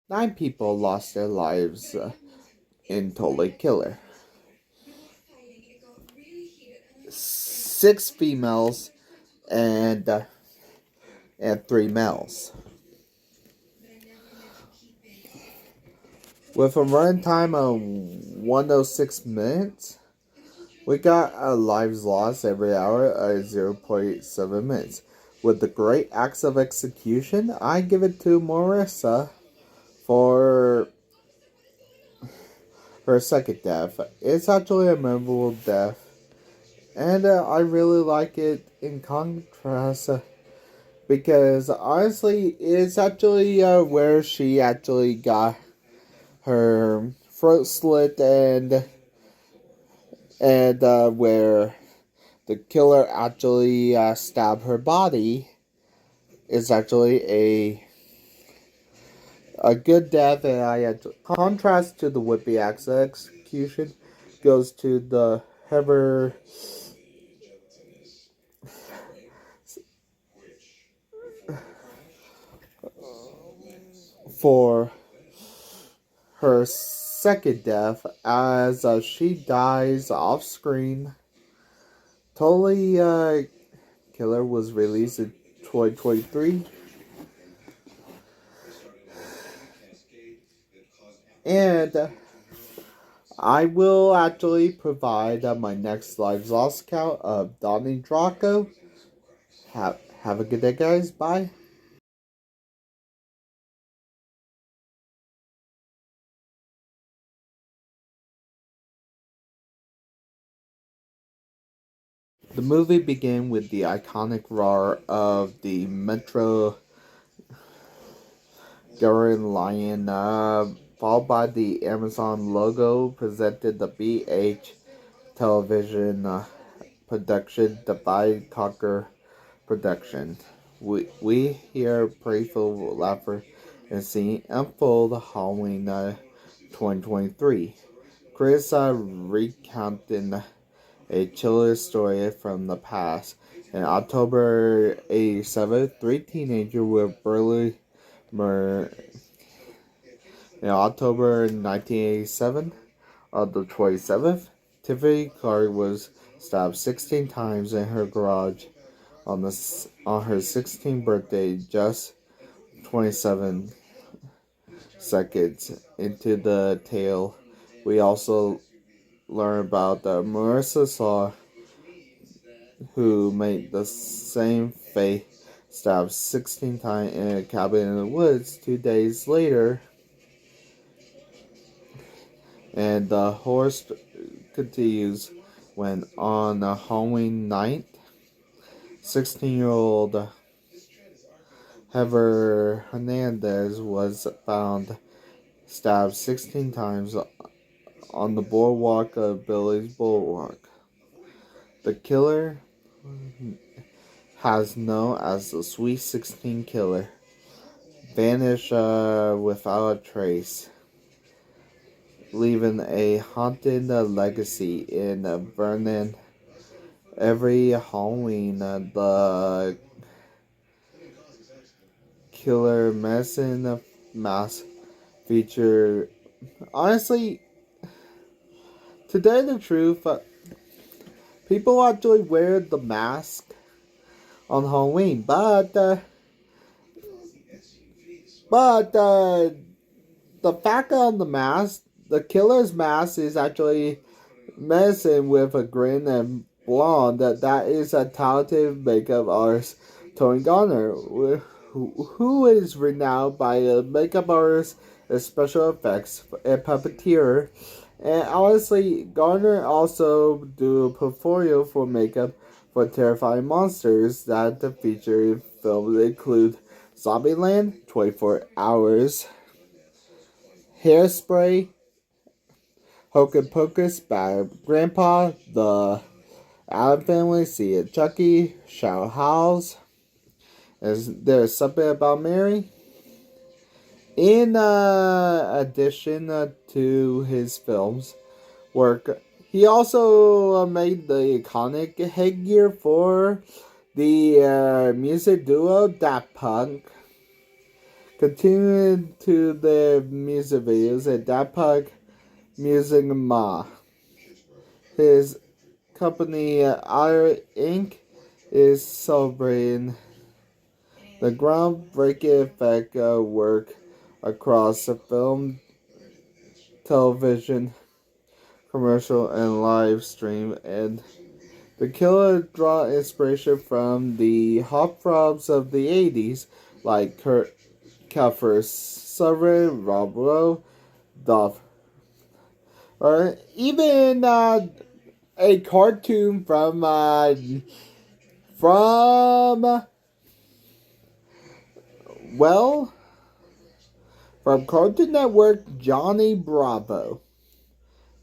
9 people lost their lives in Totally Killer. 6 females and 3 males. With a run time of 106 minutes, we got lives lost every hour at 0.7 minutes. With the great acts of execution, I give it to Marissa for her second death. It's actually a memorable death, and I really like it in contrast because honestly, it's actually where she actually got her throat slit and where the killer actually stabbed her body is actually a good death, and contrast to the whippy axe execution goes to the Heather for her second death as she dies off screen. Totally Killer was released in 2023. And I will actually provide my next live lost count of Donnie Draco. Have a good day, guys. Bye. The movie began with the iconic roar of the Metro Gorin Lion, followed by the Amazon logo, presented the BH television production, Divide Conquer production. We hear playful laughter and scene unfold Halloween 2023. Chris recounting a chilling story from the past. In October 87, 3 teenagers were brutally murdered. In October 1987, on the 27th, Tiffany Clark was stabbed 16 times in her garage on her 16th birthday, just 27 seconds into the tale. We also learn about Marissa Saw, who made the same fate, stabbed 16 times in a cabin in the woods 2 days later. And the horror continues when on a Halloween night, 16-year-old Heather Hernandez was found stabbed 16 times on the boardwalk of Billy's Boardwalk. The killer has known as the Sweet 16 Killer vanished without a trace, leaving a haunted legacy in Vernon. Every Halloween, the killer medicine mask feature. Honestly, to tell the truth, people actually wear the mask on Halloween, but the fact on the mask, the killer's mask is actually medicine with a grin and blonde. That is a talented makeup artist, Tony Garner, who is renowned by a makeup artist, and special effects, and puppeteer. And honestly, Garner also do a portfolio for makeup for terrifying monsters that the feature films include Zombieland, 24 Hours, Hairspray, Hocus Pocus, Bad Grandpa, The Adam Family, See It Chucky, Shadow House. There's something about Mary. In addition to his films work, he also made the iconic headgear for the music duo Daft Punk, continuing to their music videos at Dapak Music Ma. His company, Ire Inc., is celebrating the groundbreaking effect work across the film, television, commercial, and live stream, and the killer draw inspiration from the heartthrobs of the 80s, like Kurt Keffer, Sovereign, Rob Lowe, Dove, or even a cartoon from well from Cartoon Network, Johnny Bravo.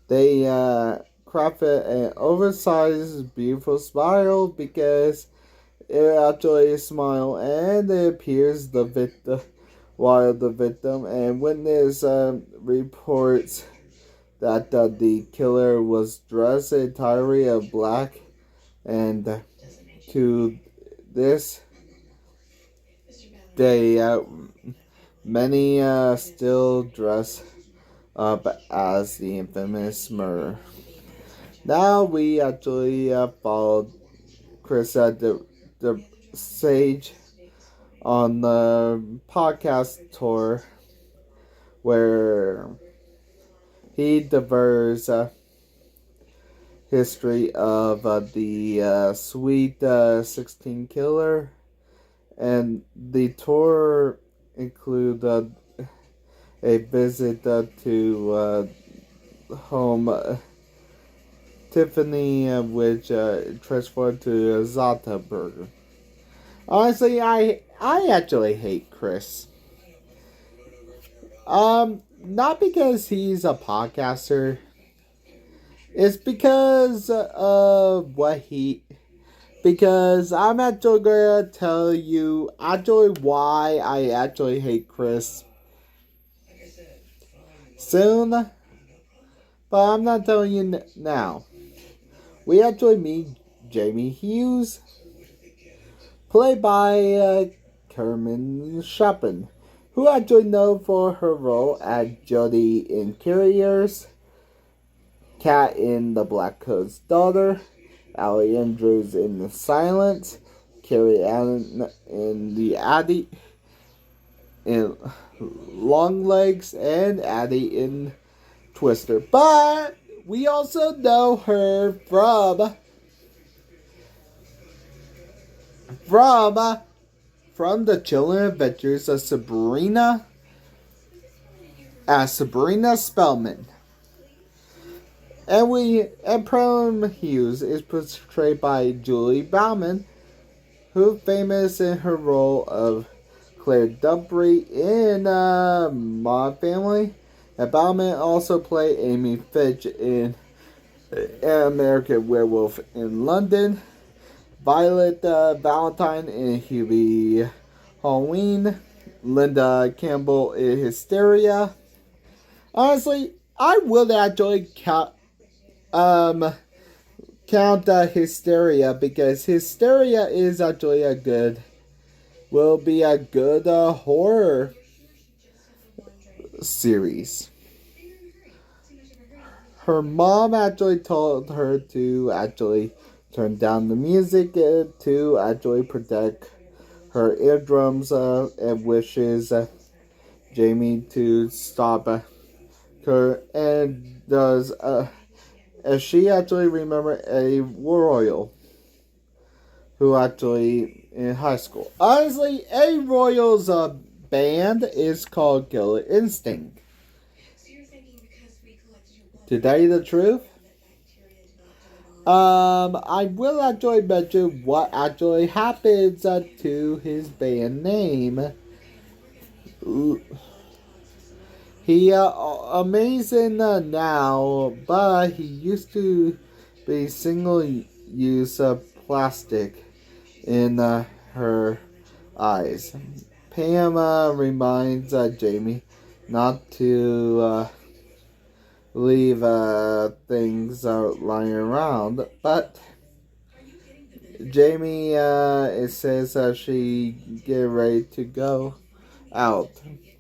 They crafted an oversized, beautiful smile because it actually smile and it appears the victim while the victim and witness reports that the killer was dressed entirely of black, and to this day many still dress up as the infamous murderer. Now we actually followed Chris at the stage on the podcast tour where he diverse history of the Sweet 16 killer, and the tour include a visit to home Tiffany, which transferred to Zata Burger. Honestly, I actually hate Chris. Not because he's a podcaster. It's because of what he. Because I'm actually gonna tell you actually why I actually hate Chris soon, but I'm not telling you now. We actually meet Jamie Hughes, played by Kiernan Shipka, who actually known for her role as Jodie in Carriers, Kat in The Black Coat's Daughter, Allie Andrews in The Silence, Carrie Allen in The Addie, in Longlegs, and Addie in Twister. But we also know her from the Chilling Adventures of Sabrina as Sabrina Spellman. And Prem Hughes is portrayed by Julie Bauman, who famous in her role of Claire Dubry in Mod Family. And Bauman also played Amy Fitch in American Werewolf in London, Violet Valentine in Hubie Halloween, Linda Campbell in Hysteria. Honestly, I would actually count Hysteria, because Hysteria is actually will be a good horror series. Her mom actually told her to actually turn down the music to actually protect her eardrums and wishes Jamie to stop her, and does as she actually remembered a royal who actually in high school. Honestly, a royal's band is called Killer Instinct. To tell you the truth, I will actually mention what actually happens to his band name. He amazing now, but he used to be single-use plastic in her eyes. Pam reminds Jamie not to leave things lying around, but Jamie it says she get ready to go, out.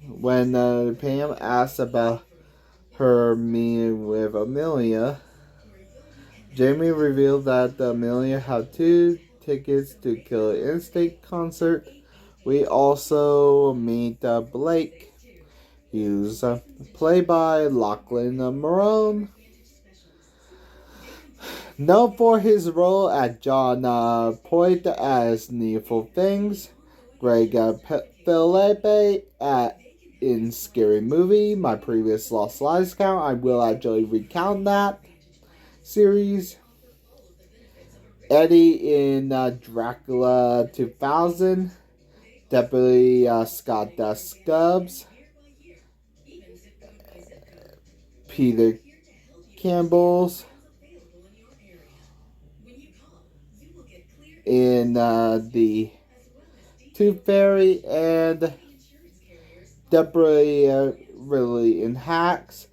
When Pam asks about her meeting with Amelia, Jamie revealed that Amelia had 2 tickets to Killer Instinct concert. We also meet Blake Hughes, played by Lachlan Marone, known for his role as John Point as Needful Things. Greg Felipe in Scary Movie, my previous Lost Lives count. I will actually recount that series. Eddie in Dracula 2000. Deputy Scott Stubbs. Peter Campbell's in the Tooth Fairy, and Deborah Ridley in Hacks.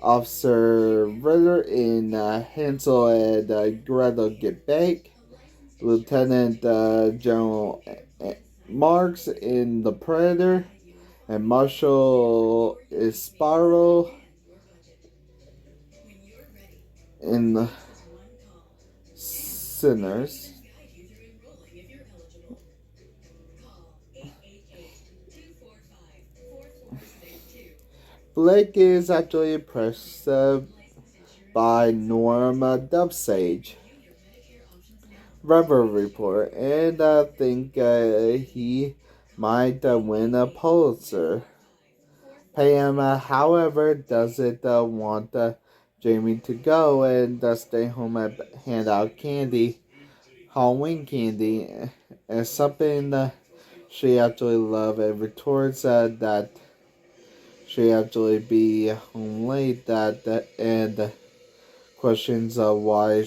Officer Ritter in Hansel and Gretel Get Baked. Lieutenant General Marks in The Predator. And Marshall Esparro in The Sinners. Blake is actually impressed by Norma Dubsage. Rebel Report, and I think he might win a Pulitzer. Pam, however, doesn't want Jamie to go and stay home and hand out candy, Halloween candy, and something she actually loves, and retorts that she actually be home late and questions why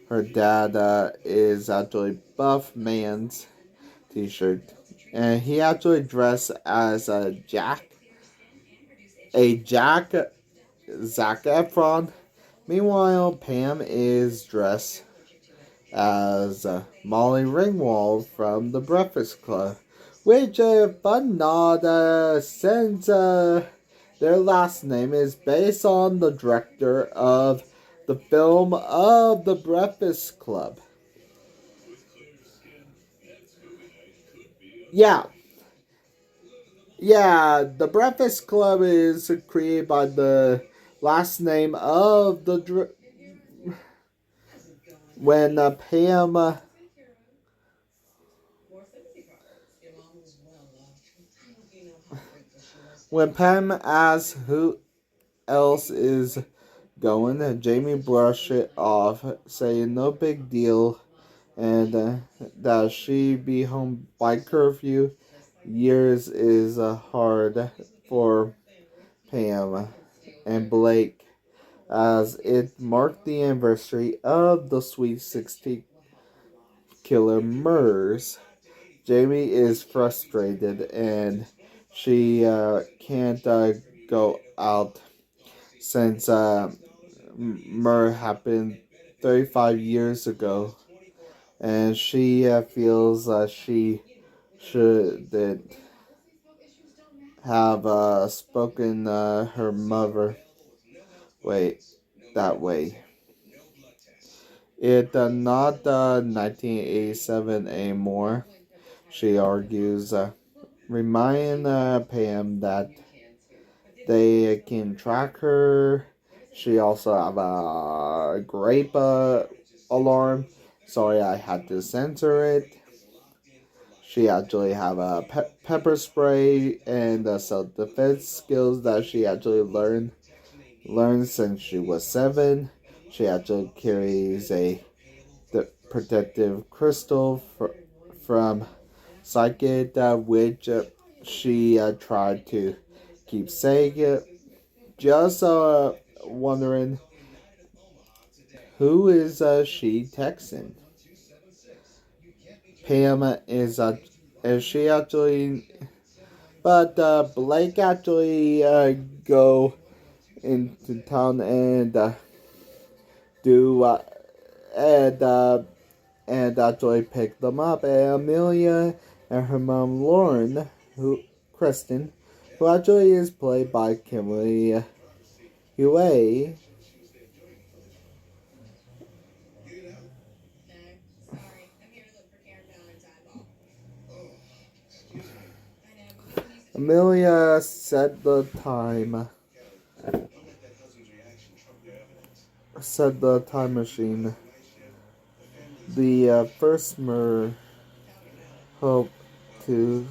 her dad is actually Buff Man's t-shirt, and he actually dressed as a Zac Efron. Meanwhile, Pam is dressed as Molly Ringwald from The Breakfast Club, which fun nod since their last name is based on the director of the film of The Breakfast Club. Yeah, The Breakfast Club is created by the last name of the when Pam asks who else is going, Jamie brushed it off, saying no big deal, and that she be home by curfew. Years is hard for Pam and Blake, as it marked the anniversary of the Sweet 16 killer murders. Jamie is frustrated, and she can't go out since murder happened 35 years ago, and she feels she shouldn't have spoken her mother that way. It's not 1987 anymore, she argues, reminding Pam that they can track her. She also have a grape alarm. Sorry, I had to censor it. She actually have a pepper spray and self-defense skills that she actually learned since she was 7. She actually carries the protective crystal from Psychic, which she tried to keep saying. Just wondering, who is she texting? Pam is she actually? But Blake actually go into town and do and actually pick them up. And Amelia and her mom Lauren, Kristen, who actually is played by Kimberly Hue. Amelia set the time. Set the time machine. The first murder hope to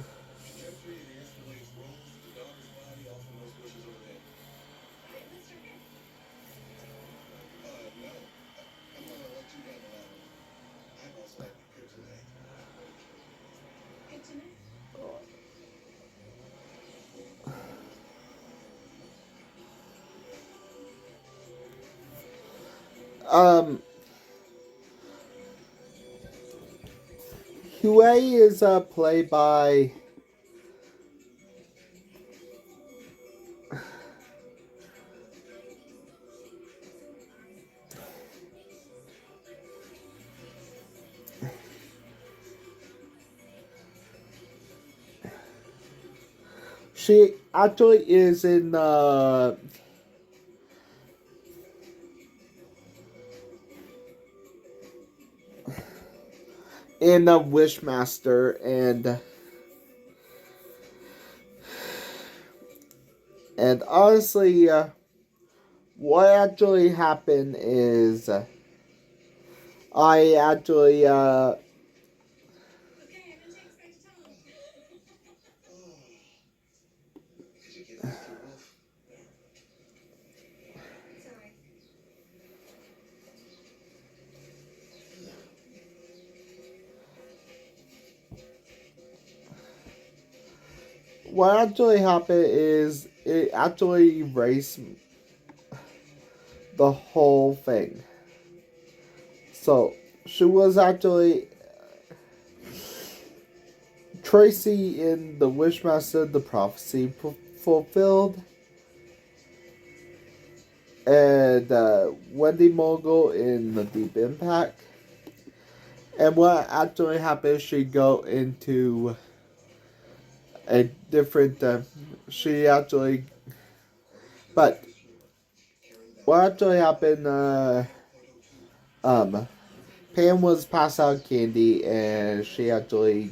Hue is played by she actually is in the Wishmaster, and honestly, what actually happened is I actually what actually happened is it actually erased the whole thing. So she was actually Tracy in the Wishmaster, the prophecy fulfilled, and Wendy Mogul in the Deep Impact. And what actually happened? She go into a different. She actually, but what actually happened? Pam was passed out candy, and she actually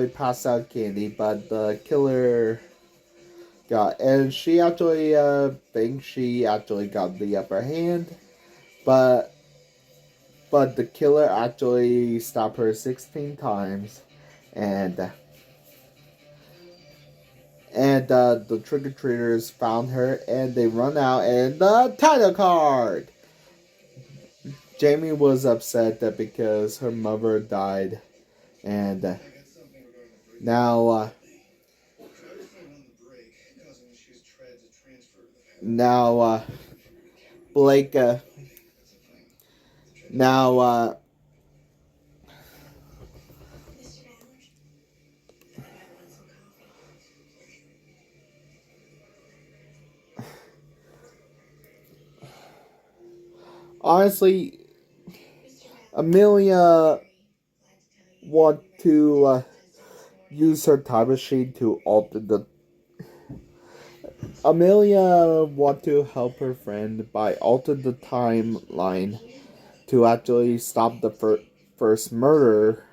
passed out candy, but the killer and she actually thinks she actually got the upper hand, but the killer actually stopped her 16 times, and the trick-or-treaters found her, and they run out, and the title card! Jamie was upset that because her mother died, and now Blake now honestly, Amelia want to use her time machine to alter the. Amelia want to help her friend by alter the timeline to actually stop the first murder,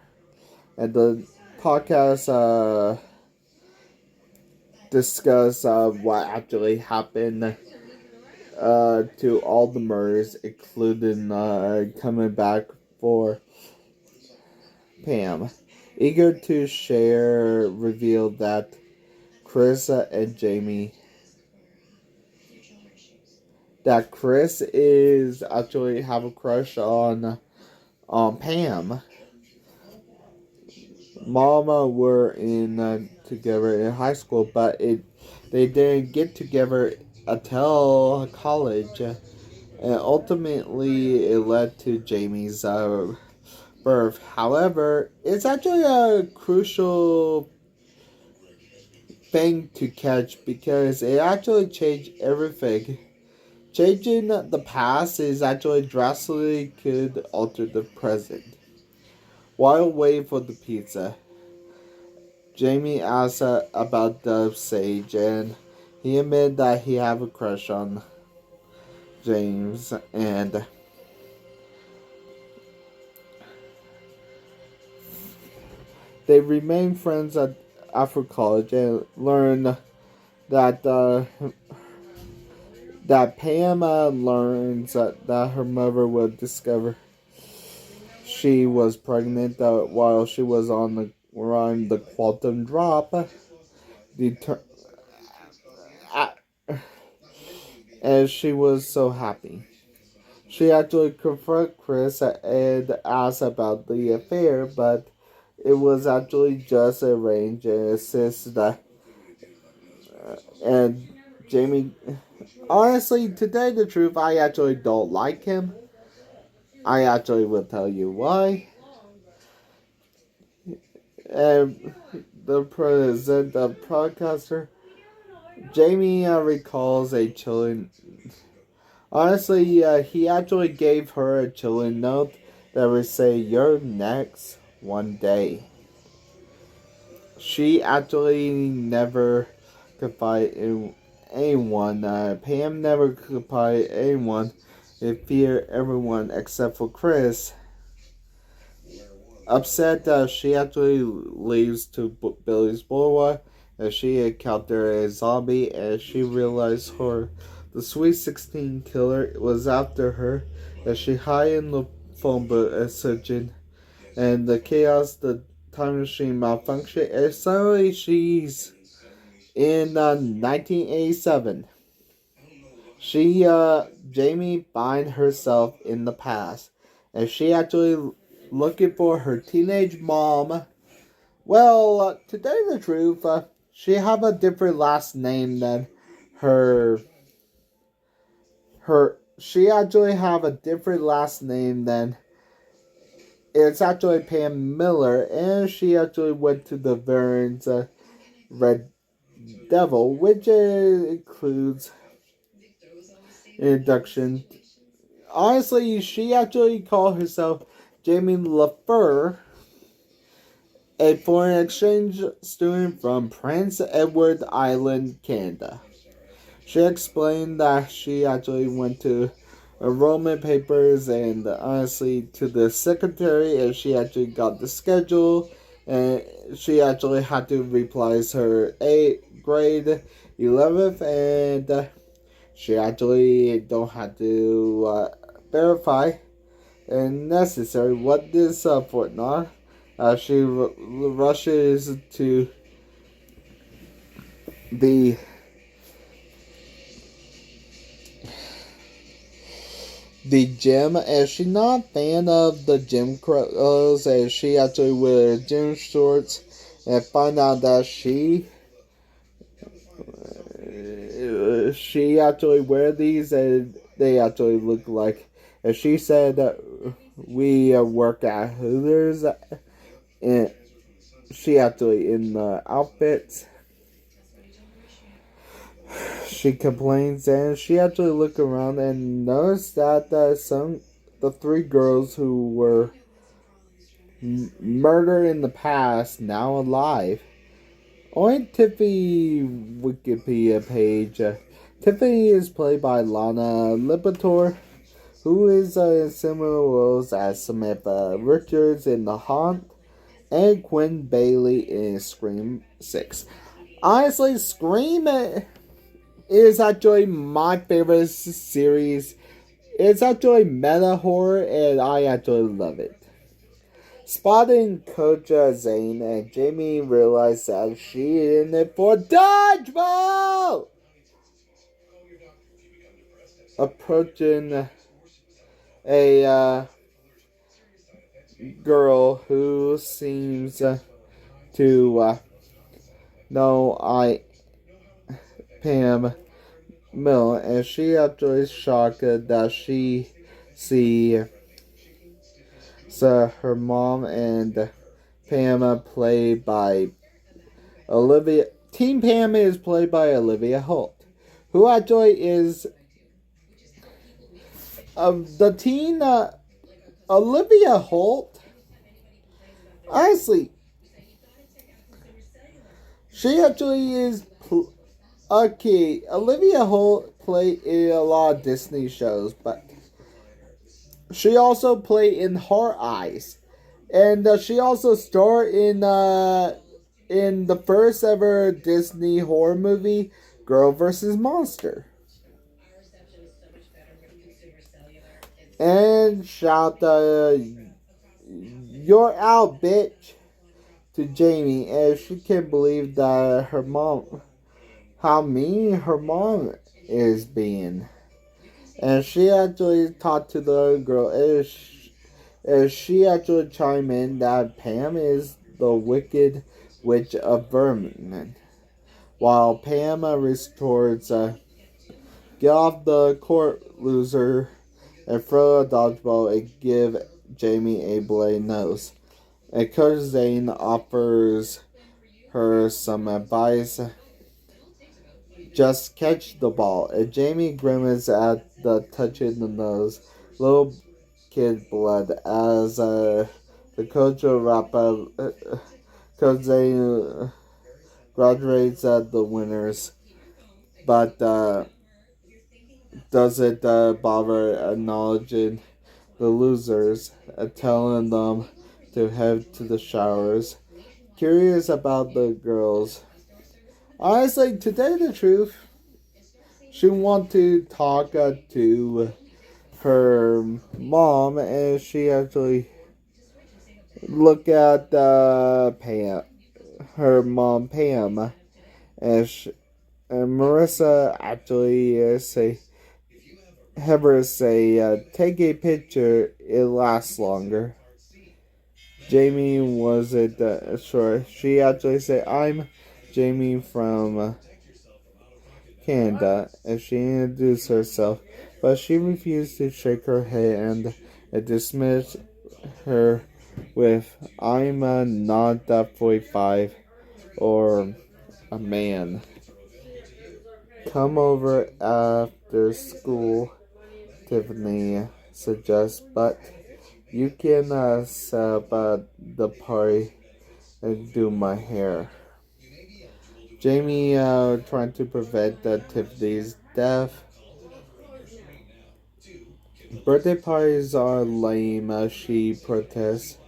and the podcast discuss what actually happened to all the murders, including coming back for Pam. Eager to share, revealed that Chris and Jamie. That Chris is actually have a crush on Pam. Mama were in together in high school, but they didn't get together until college, and ultimately it led to Jamie's birth. However, it's actually a crucial thing to catch because it actually changed everything. Changing the past is actually drastically could alter the present. While waiting for the pizza, Jamie asks about the sage, and he admitted that he have a crush on James, and they remain friends after college and learn that that Pam learns that her mother would discover she was pregnant while she was on the quantum drop. Deter- and she was so happy. She actually confronted Chris and asked about the affair, but it was actually just arranged and insists that and Jamie. Honestly, to tell you the truth, I actually don't like him. I actually will tell you why. And the present podcaster, Jamie recalls a chilling. Honestly, he actually gave her a chilling note that would say, "You're next one day." She actually never confided in anyone. Pam never confided in anyone. It feared everyone except for Chris. Upset that she actually leaves to Billy's boulevard as she encountered a zombie and she realized the Sweet 16 killer was after her as she hid in the phone booth as searching and the chaos the time machine malfunctioned and suddenly she's in 1987. Jamie finds herself in the past and she actually looking for her teenage mom. Well, to tell you the truth, she have a different last name than her. She actually have a different last name than it's actually Pam Miller, and she actually went to the Vern's Red Devil, which includes induction. Honestly, she actually called herself Jamie LaFleur, a foreign exchange student from Prince Edward Island, Canada. She explained that she actually went to enrollment papers and honestly to the secretary and she actually got the schedule and she actually had to replace her 8th grade 11th and she actually don't have to verify and necessary what this for not. She rushes to the gym and she's not a fan of the gym clothes and she actually wears gym shorts and find out that she actually wear these and they actually look like and she said that we work at Hooters and she actually in the outfits she complains and she actually look around and noticed that the three girls who were murdered in the past now alive. On Tiffany Wikipedia page, Tiffany is played by Lana Lipitor, who is in similar roles as Samantha Richards in The Haunt and Quinn Bailey in Scream 6. Honestly, Scream is actually my favorite series. It's actually meta horror, and I actually love it. Spotting Coach Zane and Jamie realize that she is in it for dodgeball. Approaching a girl who seems to know Pam Mill, and she actually is shocked that she see her mom and Pam played by Olivia. Teen Pam is played by Olivia Holt, who actually is the teen Olivia Holt. Honestly, She actually is okay. Olivia Holt played in a lot of Disney shows, but she also played in Heart Eyes, and she also starred in the first ever Disney horror movie, Girl vs. Monster. And shout "You're out, bitch" to Jamie, as she can't believe that how mean her mom is being. And she actually talked to the other girl, as she actually chimed in that Pam is the wicked witch of Vermin, while Pam retorts, "Get off the court, loser," and throw a dodgeball and give Jamie a bloody nose. And Coach Zane offers her some advice. Just catch the ball. And Jamie grimaces at the touching the nose. Little kid blood as the coach will wrap up. Coach Zane graduates at the winners, but doesn't bother acknowledging the losers, telling them to head to the showers. Curious about the girls. Honestly, to tell you the truth, she want to talk to her mom, and she actually look at Pam, her mom Pam, and Marissa actually have her say, "Take a picture, it lasts longer." Jamie wasn't sure. She actually said, "I'm Jamie from Canada," and she introduced herself, but she refused to shake her head and dismissed her with, "I'm not that 45 or a man. Come over after school," Tiffany suggests, "but you can set up the party and do my hair." Jamie trying to prevent Tiffany's death. Birthday parties are lame, she protests,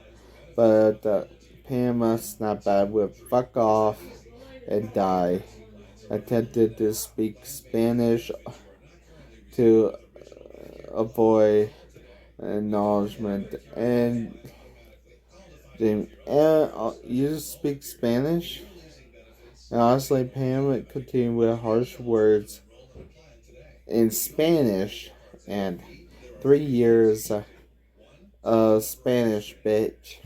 but Pam snapped back with "fuck off and die." Attempted to speak Spanish to avoid acknowledgement. And Jamie, you speak Spanish? And honestly, Pam continued with harsh words in Spanish and 3 years of Spanish, bitch.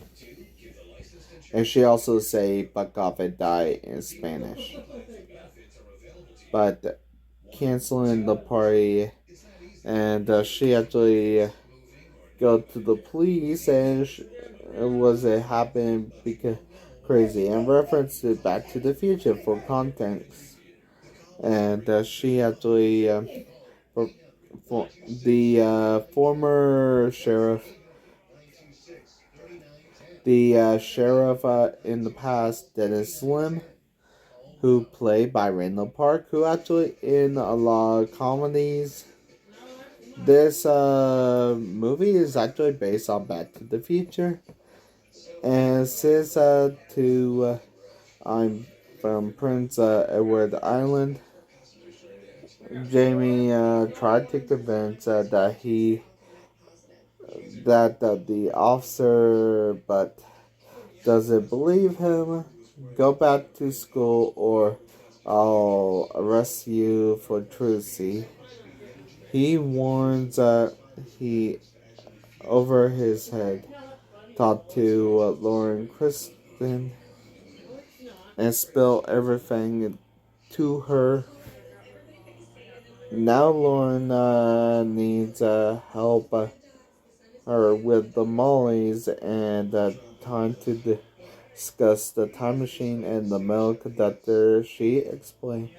And she also say "fuck off and die" in Spanish. But canceling the party, and she actually go to the police, and it happened because crazy, and referenced it Back to the Future for context. And she actually for the former sheriff, the sheriff in the past, Dennis Slim, who played by Randall Park, who actually in a lot of comedies. This movie is actually based on Back to the Future, and says I'm from Prince Edward Island. Jamie tried to convince the officer, but doesn't believe him. "Go back to school, or I'll arrest you for truancy." He warns he over his head. Talked to Lauren Kristen and spill everything to her. Now Lauren needs help her with the mollies, and time to discuss the time machine and the metal conductor. She explained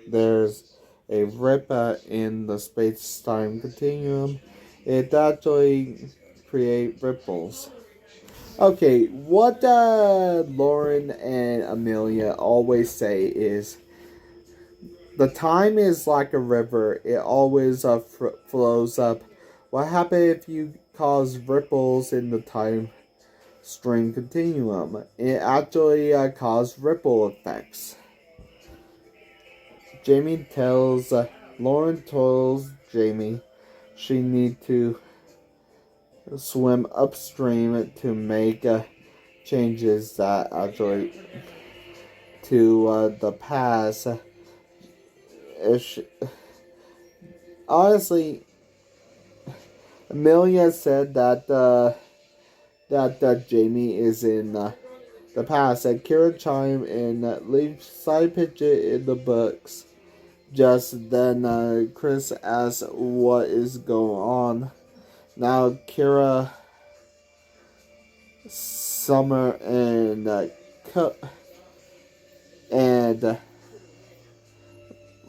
there's a rip in the space-time continuum. It actually create ripples. Okay, what Lauren and Amelia always say is the time is like a river. It always flows up. What happens if you cause ripples in the time string continuum? It actually causes ripple effects. Jamie tells Lauren tells Jamie she need to swim upstream to make changes that actually to the past. She, honestly, Amelia said that Jamie is in the past. And Kira chime in leave side picture in the books. Just then, Chris asks what is going on. Now, Kira, Summer, and and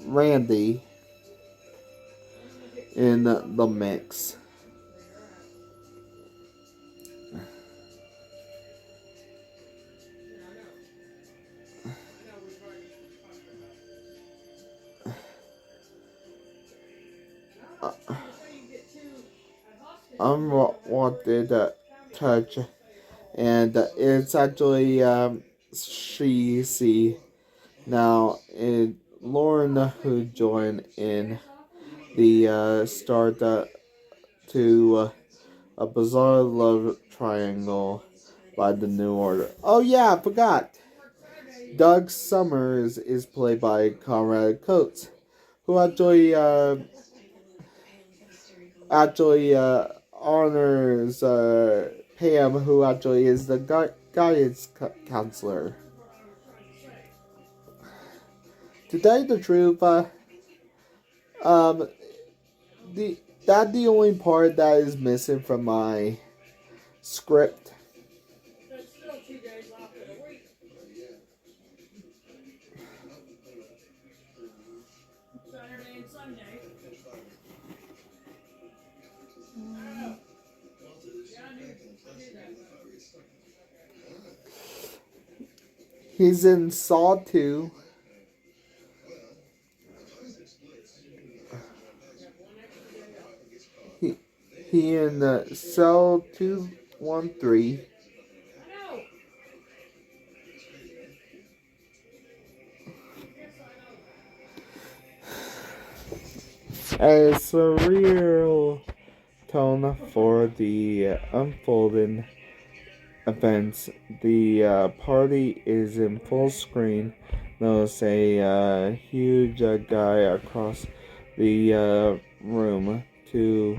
Randy in the mix. Unwanted touch, and it's actually she see now. Lauren who joined in the start to a bizarre love triangle by the New Order. Oh yeah, I forgot. Doug Summers is played by Conrad Coates, who actually honors Pam, who actually is the guidance counselor. To tell you the truth, um, the only part that is missing from my script. He's in Saw 2. He, he in Cell 213. A surreal tone for the unfolding events. The party is in full screen. Notice a huge guy across the room. To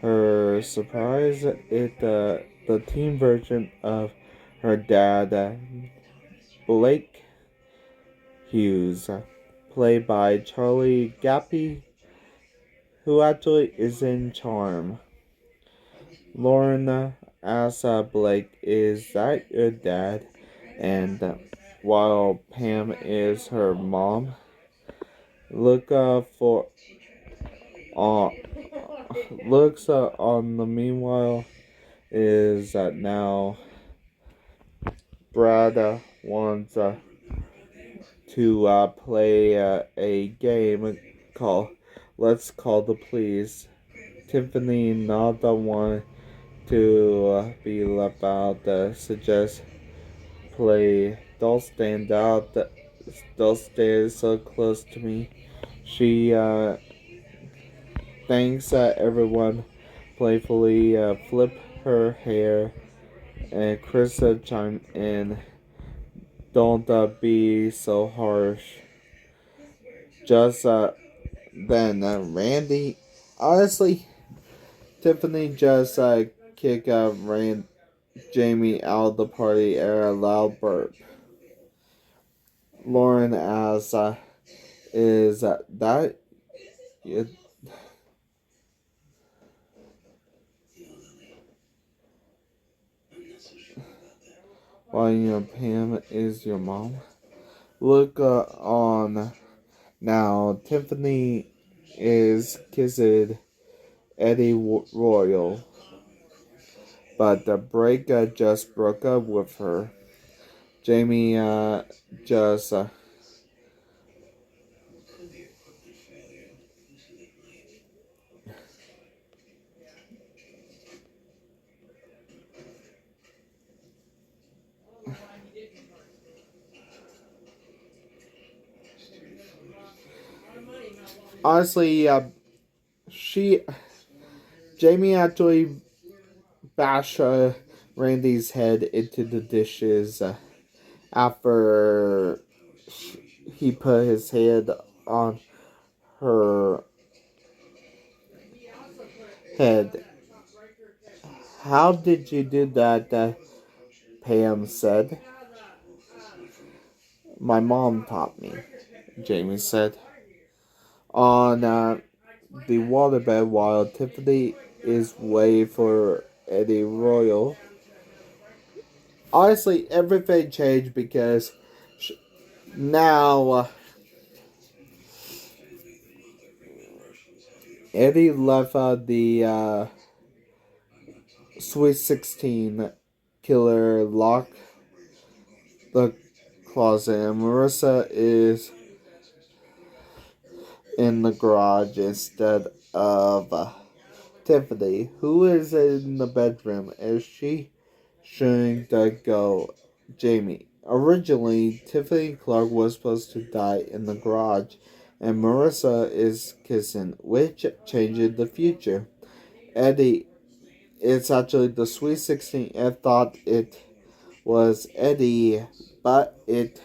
her surprise, the teen version of her dad, Blake Hughes, played by Charlie Gappy, who actually is in Charm. Lauren asks Blake, "Is that your dad?" And while Pam is her mom, look for uh, looks on the meanwhile is now Brad wants to play a game called Let's Call the Police. Tiffany, not the one to be left out, suggests play Don't Stand Out, Don't Stay So Close to Me. She thanks everyone playfully flip her hair, and Chris chime in, don't be so harsh. Just then Randy, honestly, Tiffany just kick Jamie out of the party at a loud burp. Lauren asks, is that it? Why Pam is your mom? Look on now. Tiffany is kissed Eddie Royal. but the break just broke up with her. Jamie just honestly, she Jamie actually bashed Randy's head into the dishes after he put his hand on her head. How did you do that? Pam said. My mom taught me, Jamie said. On the waterbed while Tiffany is waiting for Eddie Royal. Honestly, everything changed because now Eddie left the Sweet 16 killer locked the closet, and Marissa is in the garage instead of Tiffany, who is in the bedroom. Is she shouldn't go? Jamie. Originally, Tiffany Clark was supposed to die in the garage, and Marissa is kissing, which changed the future. Eddie, it's actually the Sweet 16. I thought it was Eddie, but it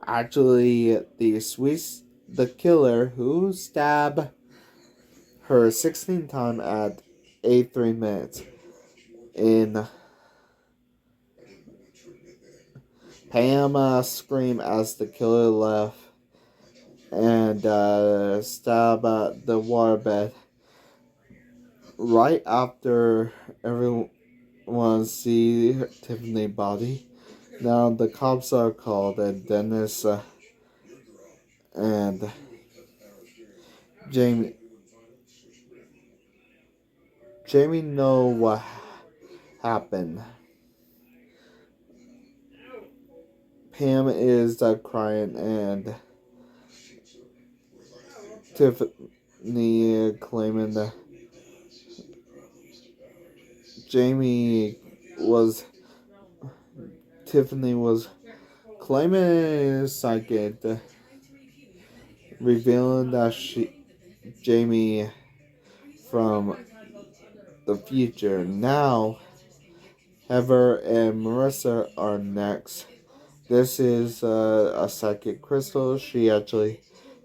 actually the killer who stabbed her 16 times at 83 minutes. In Pam screamed as the killer left and stabbed the waterbed right after everyone see Tiffany body. Now the cops are called and Dennis and Jamie know what happened. Pam is crying and Tiffany claiming that Jamie was Tiffany was claiming psychic, revealing that Jamie from the future. Now Heather and Marissa are next. This is a psychic crystal. She actually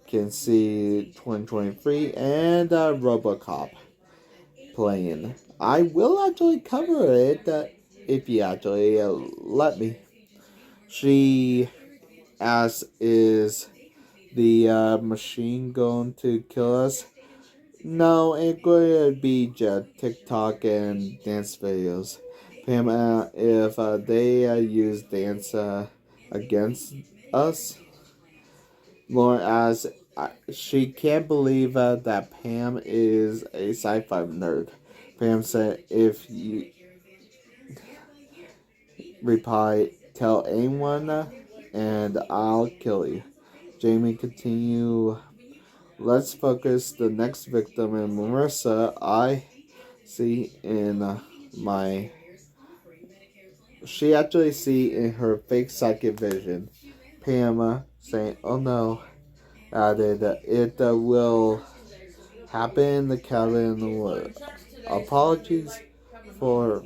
can see 2023 and Robocop playing. I will actually cover it if you actually let me. She asks, is the machine going to kill us? No, it could be just TikTok and dance videos. Pam, if they use dance against us, Lauren asks, she can't believe that Pam is a sci-fi nerd. Pam said, if you reply, tell anyone and I'll kill you. Jamie continue. Let's focus the next victim in Marissa. I see in my. She actually see in her fake psychic vision. Pam saying, "Oh no," added, "It will happen in the cabin in the wood." Apologies for.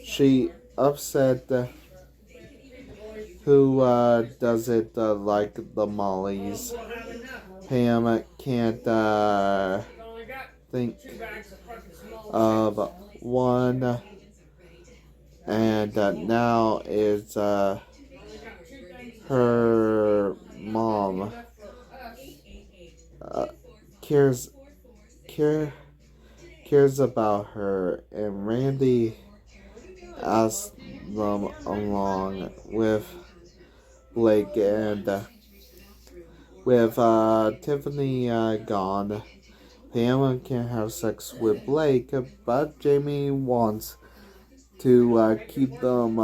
She upset who does it like the Mollies. Pam can't think of one, and now it's her mom uh, cares care, cares about her, and Randy asks them along with Blake and With Tiffany gone, Pam can have sex with Blake, but Jamie wants to keep them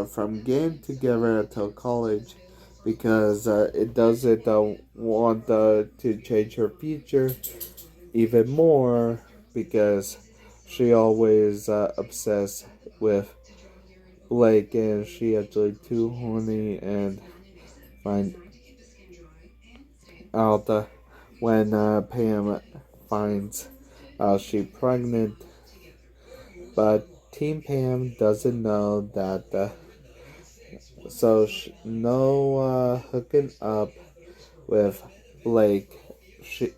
from getting together until college because it doesn't want to change her future even more because she always obsessed with Blake and she actually too horny and find out when Pam finds out she's pregnant, but Team Pam doesn't know that. No hooking up with Blake. She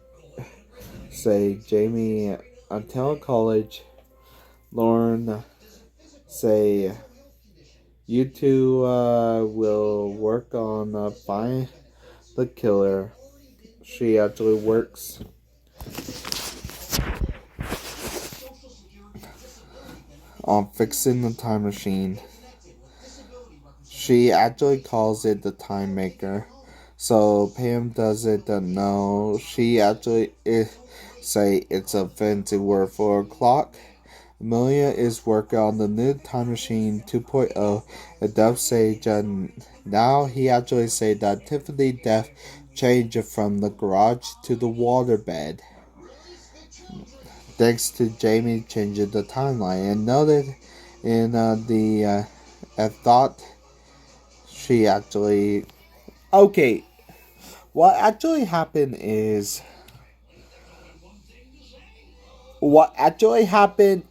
say Jamie until college. Lauren say you two will work on find the killer. She actually works on fixing the time machine. She actually calls it the time maker. So Pam doesn't know. She actually say it's a fancy word for a clock. Amelia is working on the new time machine 2.0. And Dove say now he actually say that Tiffany death changed from the garage to the waterbed. Thanks to Jamie changing the timeline and noted in I thought she actually okay. What actually happened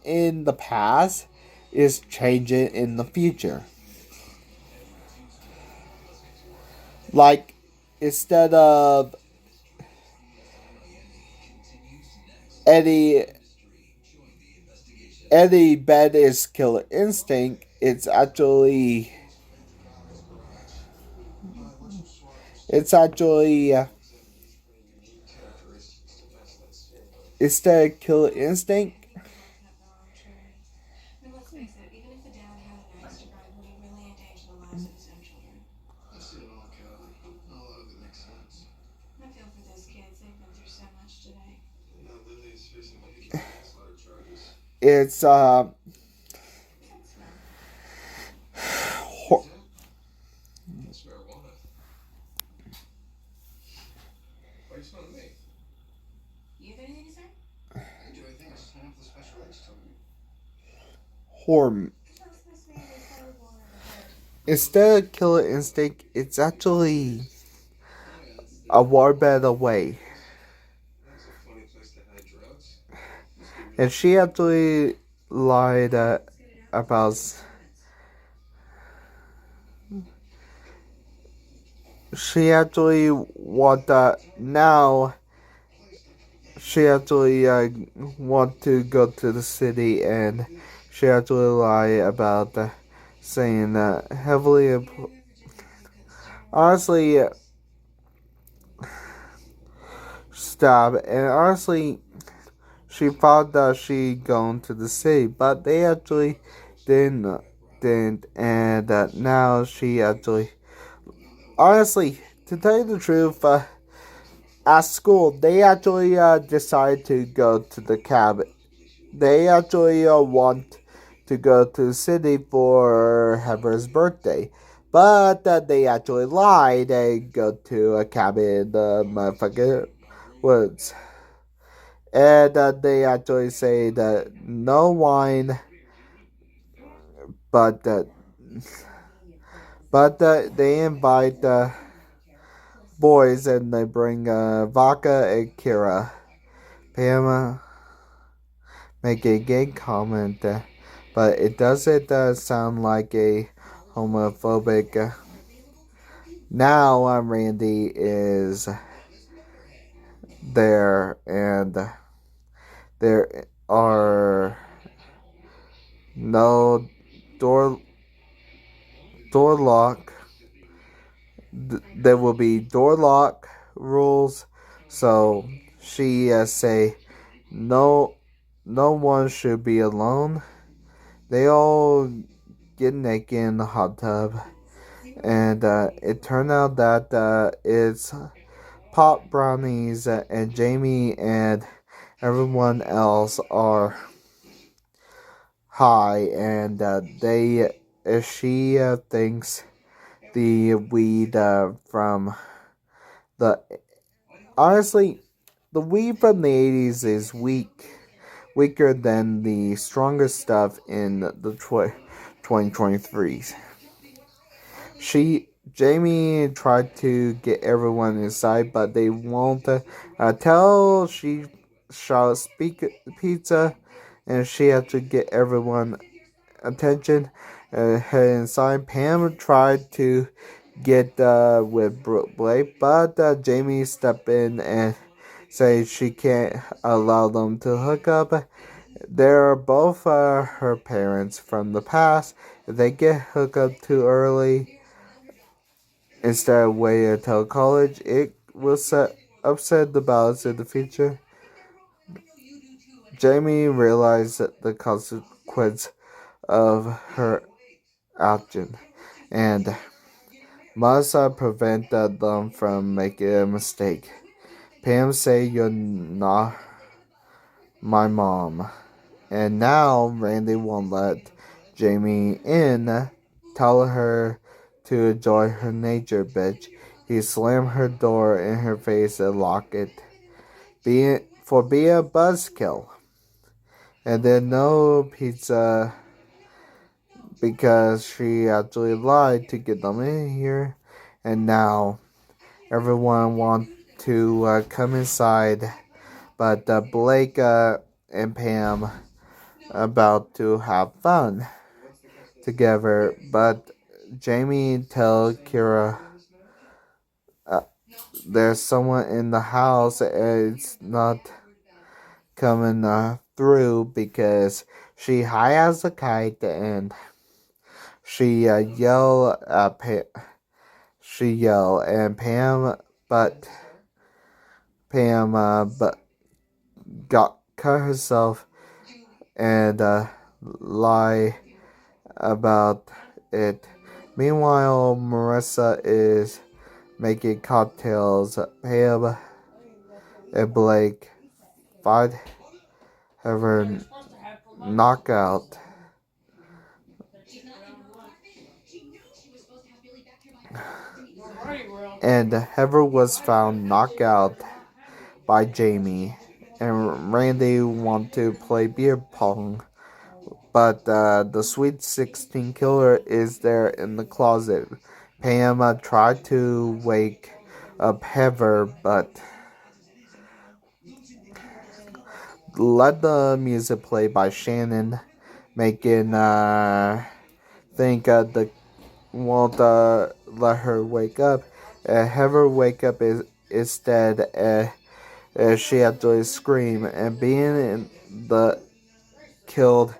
in the past is changing in the future. Like instead of Eddie Eddie bed is killer instinct, it's actually instead of killer instinct. It's hor- horm. Instead of killer instinct, it's actually a warbed away. And she actually lied about. She actually want now. She actually want to go to the city, and she actually lie about saying heavily. Honestly, stop. And honestly, she thought that she gone to the city, but they actually didn't. Didn't, and now she actually. Honestly, to tell you the truth, at school they actually decide to go to the cabin. They actually want to go to the city for Heather's birthday, but they actually lied and go to a cabin in the motherfucking woods. And they actually say that no wine, but they invite the boys and they bring vodka and Kira. Pam make a gay comment, but it doesn't sound like a homophobic. Now Randy is there, and there are no door door lock. There will be door lock rules, so she say no one should be alone. They all get naked in the hot tub, and it turned out that it's pop brownies, and Jamie and everyone else are high, and she thinks the weed from the honestly the weed from the 80s is weaker than the strongest stuff in the 2023s. Jamie tried to get everyone inside, but they won't tell she shall speak pizza, and she had to get everyone attention. Head inside. Pam tried to get with Blake, but Jamie stepped in and said she can't allow them to hook up. They're both her parents from the past. If they get hooked up too early, instead of waiting until college, it will upset the balance in the future. Jamie realized the consequence of her action and must prevent them from making a mistake. Pam say you're not my mom. And now Randy won't let Jamie in. Tell her to enjoy her nature, bitch. He slammed her door in her face and locked it. Being a buzzkill. And then no pizza because she actually lied to get them in here. And now everyone wants to come inside, but Blake and Pam about to have fun together. But Jamie tell Kira there's someone in the house and it's not coming through because she high as a kite and she yell and Pam but got cut herself and lie about it. Meanwhile, Marissa is making cocktails. Pam and Blake fight her knockout. And Heather was found knocked out by Jamie. And Randy wanted to play beer pong. But the Sweet 16 killer is there in the closet. Pam tried to wake up Heather, but let the music play by Shannon, making think the won't let her wake up. Heather wake up instead. She actually scream and being in the killed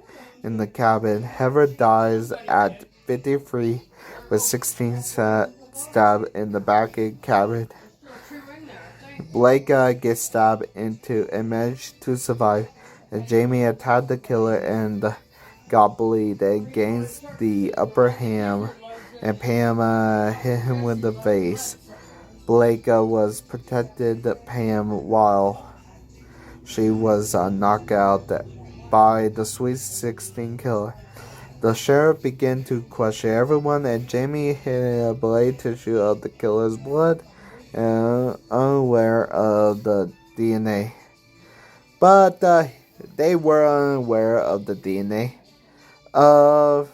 in the cabin. Heather dies at 53 with 16 stabbed in the back of the cabin. Blake gets stabbed into and managed to survive. And Jamie attacked the killer and got bleed and gains the upper hand. And Pam hit him with the vase. Blake was protected Pam while she was knocked out by the Sweet 16 killer. The sheriff began to question everyone, and Jamie hit a blade to shoot out the killer's blood, unaware of the DNA. But they were unaware of the DNA of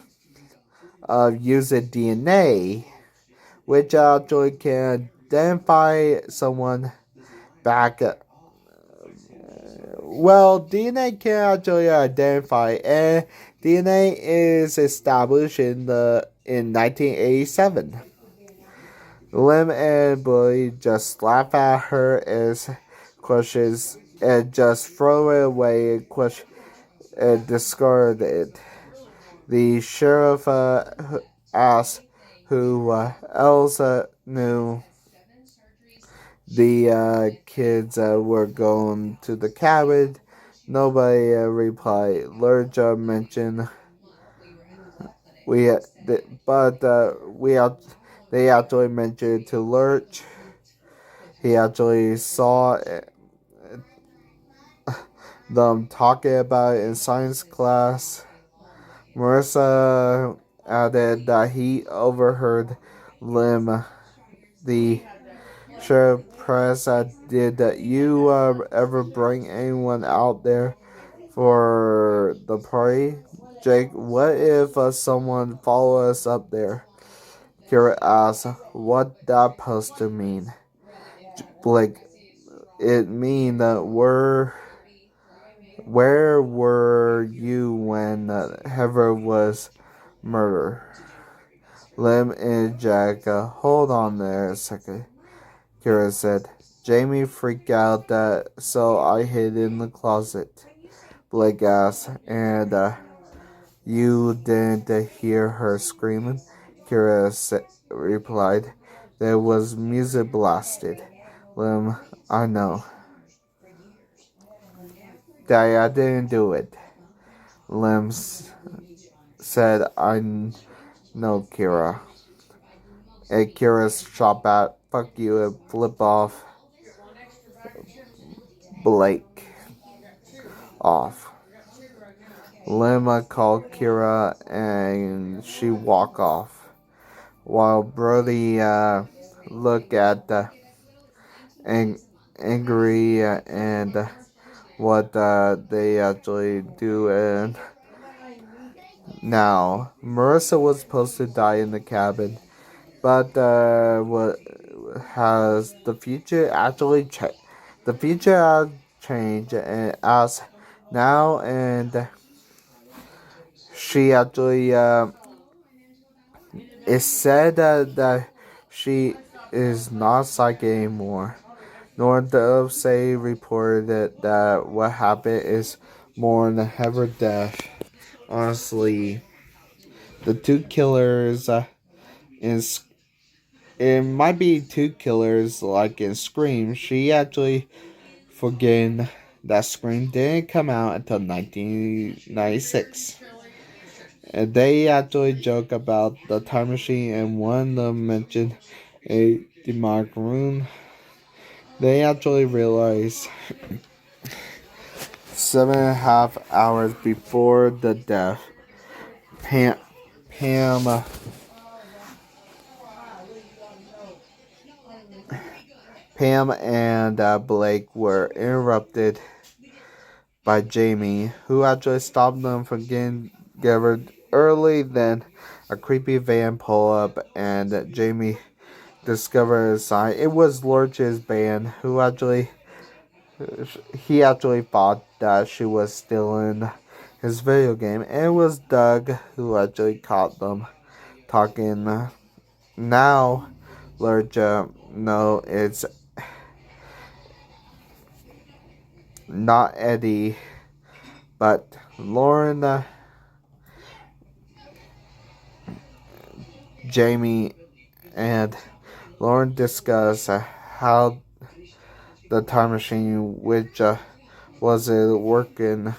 using DNA, which actually can identify someone back. Well, DNA can actually identify, and DNA is established in 1987. Lim and Billy just laugh at her as questions and just throw it away and discard it. The sheriff asked who else knew the kids were going to the cabin. Nobody replied. Lurja mentioned they actually mentioned to Lurch. he actually saw them talking about it in science class. Marissa added that he overheard Lim, the sheriff press, did you ever bring anyone out there for the party? Jake, what if someone follow us up there? Kira asked, what that supposed to mean? Blake, it mean that where were you when Heather was murdered? Lim and Jack, hold on there a second, Kira said. Jamie freaked out that so I hid in the closet. Blake asked, and you didn't hear her screaming? Kira replied. There was music blasted. Lim, I know. Daddy, I didn't do it. Lim said, I know, Kira. And Kira's shot back, fuck you, and flip off Blake off. Lemma called Kira and she walked off. While Brody looked at the angry and what they actually do. And now, Marissa was supposed to die in the cabin. But what has the future actually changed? The future has changed as now, and she actually is said that she is not psychic anymore. Nor does say reported that what happened is more than her death. Honestly, the two killers in it might be two killers like in Scream. She actually forgetting that Scream didn't come out until 1996. And they actually joke about the time machine, and one of them mentioned a demonic room. They actually realize 7.5 hours before the death, Pam, Pam, Pam and Blake were interrupted by Jamie, who actually stopped them from getting gathered early. Then a creepy van pulled up, and Jamie discovered a sign. It was Lurch's band, who actually thought that she was stealing his video game, and it was Doug who actually caught them talking. Now, Lurch, no, it's not Eddie, but Lauren, Jamie, and Lauren discuss how the time machine, which wasn't working,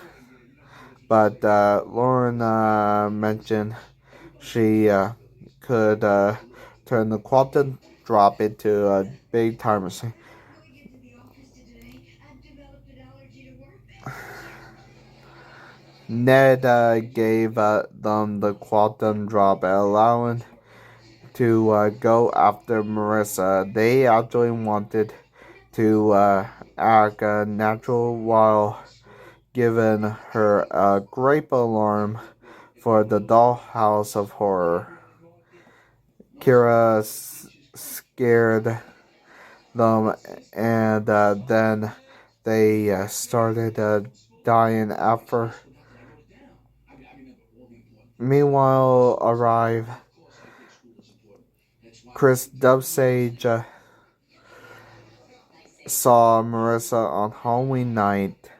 but Lauren mentioned she could turn the quantum drop into a big time machine. Ned gave them the quantum drop, allowing to go after Marissa. They actually wanted to act natural while giving her a grape alarm for the dollhouse of horror. Kira scared them, and then they started dying after. Meanwhile, arrive Chris Dubsage saw Marissa on Halloween night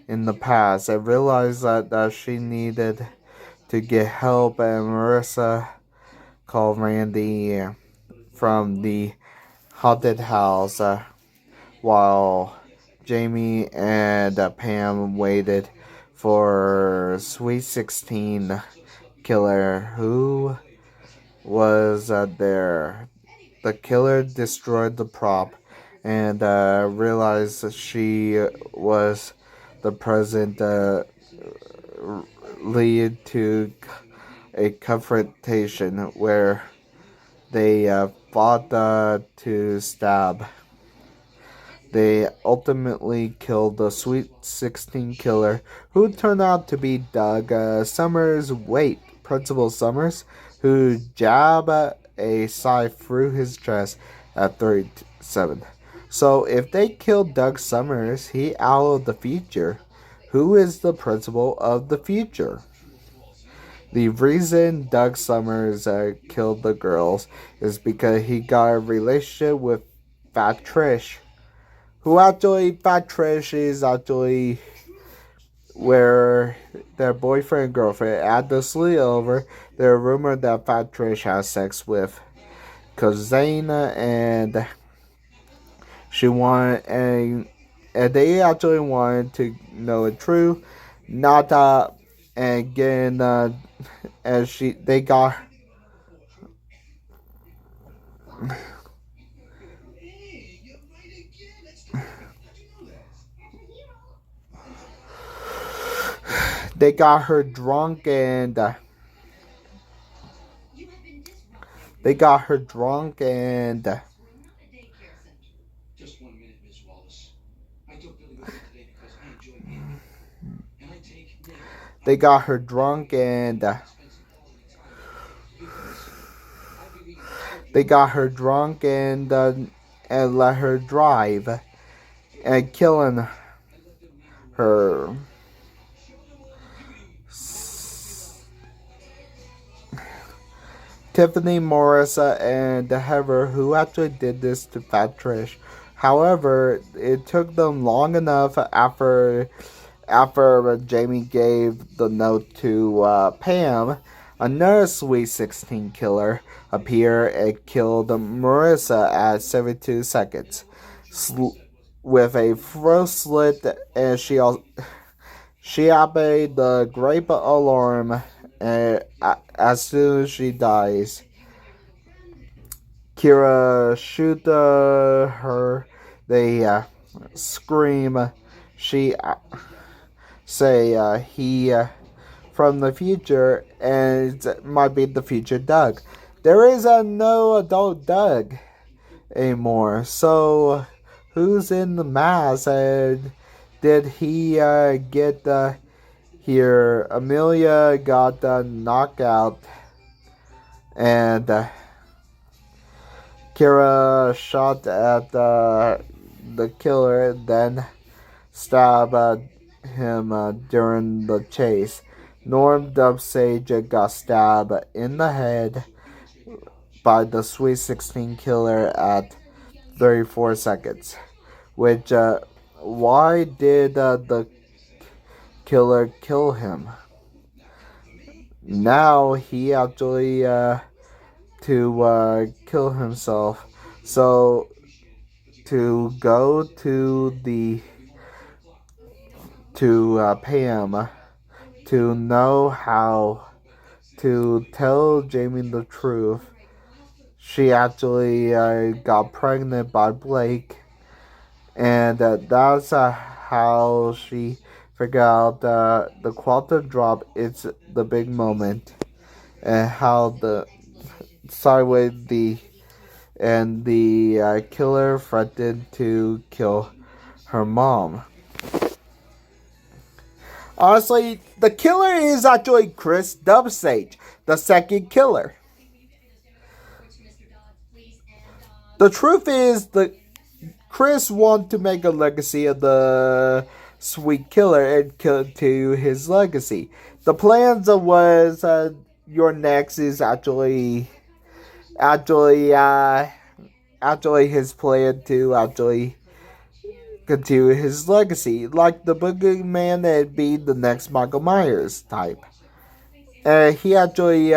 in the past and realized that she needed to get help, and Marissa called Randy from the haunted house while Jamie and Pam waited for Sweet 16 killer who was there. The killer destroyed the prop and realized that she was the present lead to a confrontation where they fought to stab. They ultimately killed the Sweet 16 killer, who turned out to be Doug Principal Summers, who jabbed a scythe through his chest at 37. So if they killed Doug Summers, he outlawed the future. Who is the principal of the future? The reason Doug Summers killed the girls is because he got a relationship with Fat Trish. Fat Trish is actually where their boyfriend and girlfriend at the sleepover. There are rumored that Fat Trish has sex with Kazana, and she wanted, and they actually wanted to know it true. Not and again, and they got. They got her drunk and they got her drunk and they got her drunk and they got her drunk and let her drive and killing her. Tiffany Morrisa and Heather, who actually did this to Fat Trish. However, it took them long enough after Jamie gave the note to Pam. Another Sweet 16 killer appeared and killed Marissa at 72 seconds with a throat slit, and she obeyed the grape alarm as soon as she dies. Kira shoot her. They scream. She say he from the future, and it might be the future Doug. There is no adult Doug anymore. So who's in the mask? And did he get here? Amelia got knocked out, and Kira shot at the killer, then stabbed him during the chase. Norm Dubsage got stabbed in the head by the Sweet 16 killer at 34 seconds. Which, why did the killer kill him? Now he actually to kill himself. So to go to Pam to know how to tell Jamie the truth. She actually got pregnant by Blake, and that's how she figured out the quantum drop is the big moment, and how the sideways the killer threatened to kill her mom. Honestly, the killer is actually Chris Dubsage, the second killer. The truth is that Chris wanted to make a legacy of the sweet killer and kill to his legacy. The plans was your next is actually his plan to actually continue his legacy, like the boogeyman and be the next Michael Myers type. He actually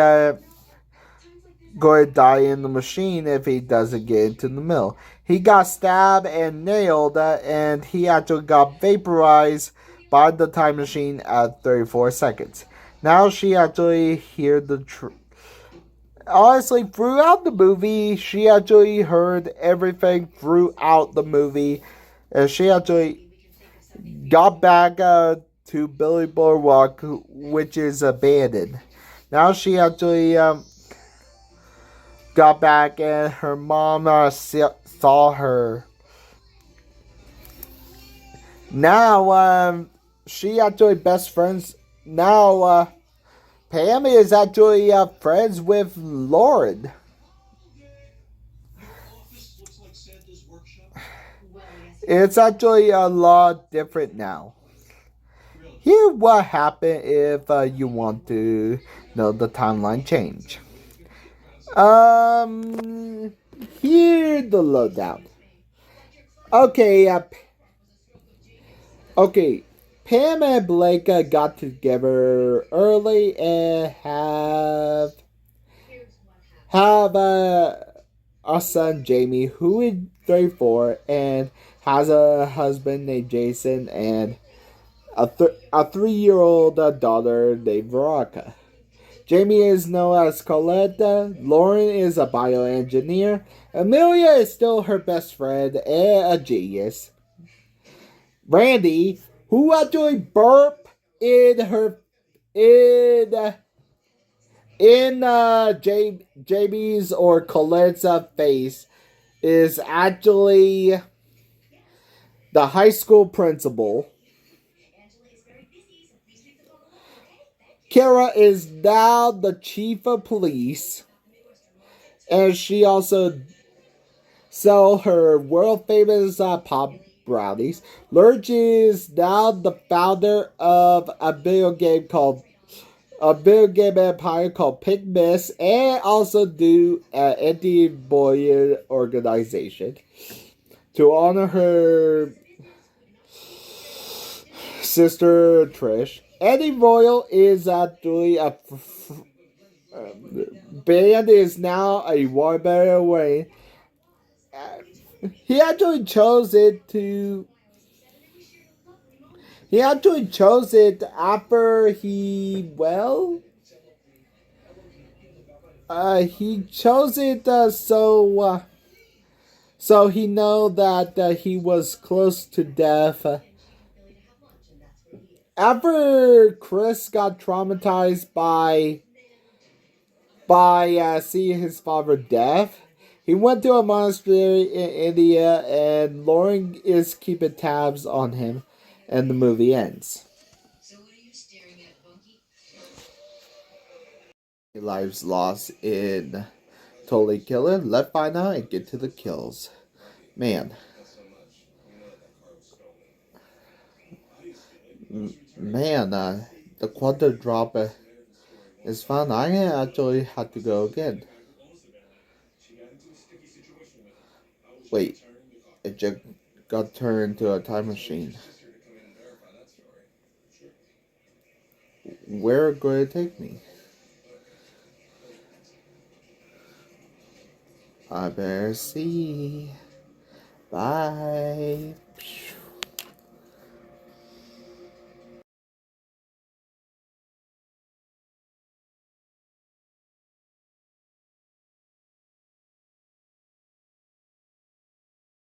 going to die in the machine if he doesn't get into the mill. He got stabbed and nailed, and he actually got vaporized by the time machine at 34 seconds. Now she actually hear the honestly, throughout the movie, she actually heard everything throughout the movie. And she actually got back to Billy Boardwalk, which is abandoned. Now she actually got back, and her mom saw her. Now, she actually best friends. Now, Pam is actually friends with Lauren. It's actually a lot different now. Here, what happened if you want to know the timeline change. Um, Here the lowdown. Okay, okay. Pam and Blake got together early and have a son, Jamie, who is 34 and has a husband named Jason and a 3-year-old daughter named Veronica. Jamie is known as Colette. Lauren is a bioengineer. Amelia is still her best friend and a genius. Randy, who actually burped in her in Jamie's or Colette's face, is actually the high school principal. Kara is now the chief of police, and she also sells her world famous pop brownies. Lurch is now the founder of a video game empire called Pig Miss, and also do an anti-bullying organization to honor her sister Trish. Eddie Royal is actually a band is now a Warbetter way. He actually chose it to. He actually chose it after he chose it so he know that he was close to death. After Chris got traumatized by seeing his father death, he went to a monastery in India, and Lauren is keeping tabs on him, and the movie ends. Lives lost in Totally Killer. Let's find out and get to the kills. Man. Man, the quantum drop is fun. I actually had to go again. Wait, it just got turned into a time machine. Where going to take me? I better see. Bye.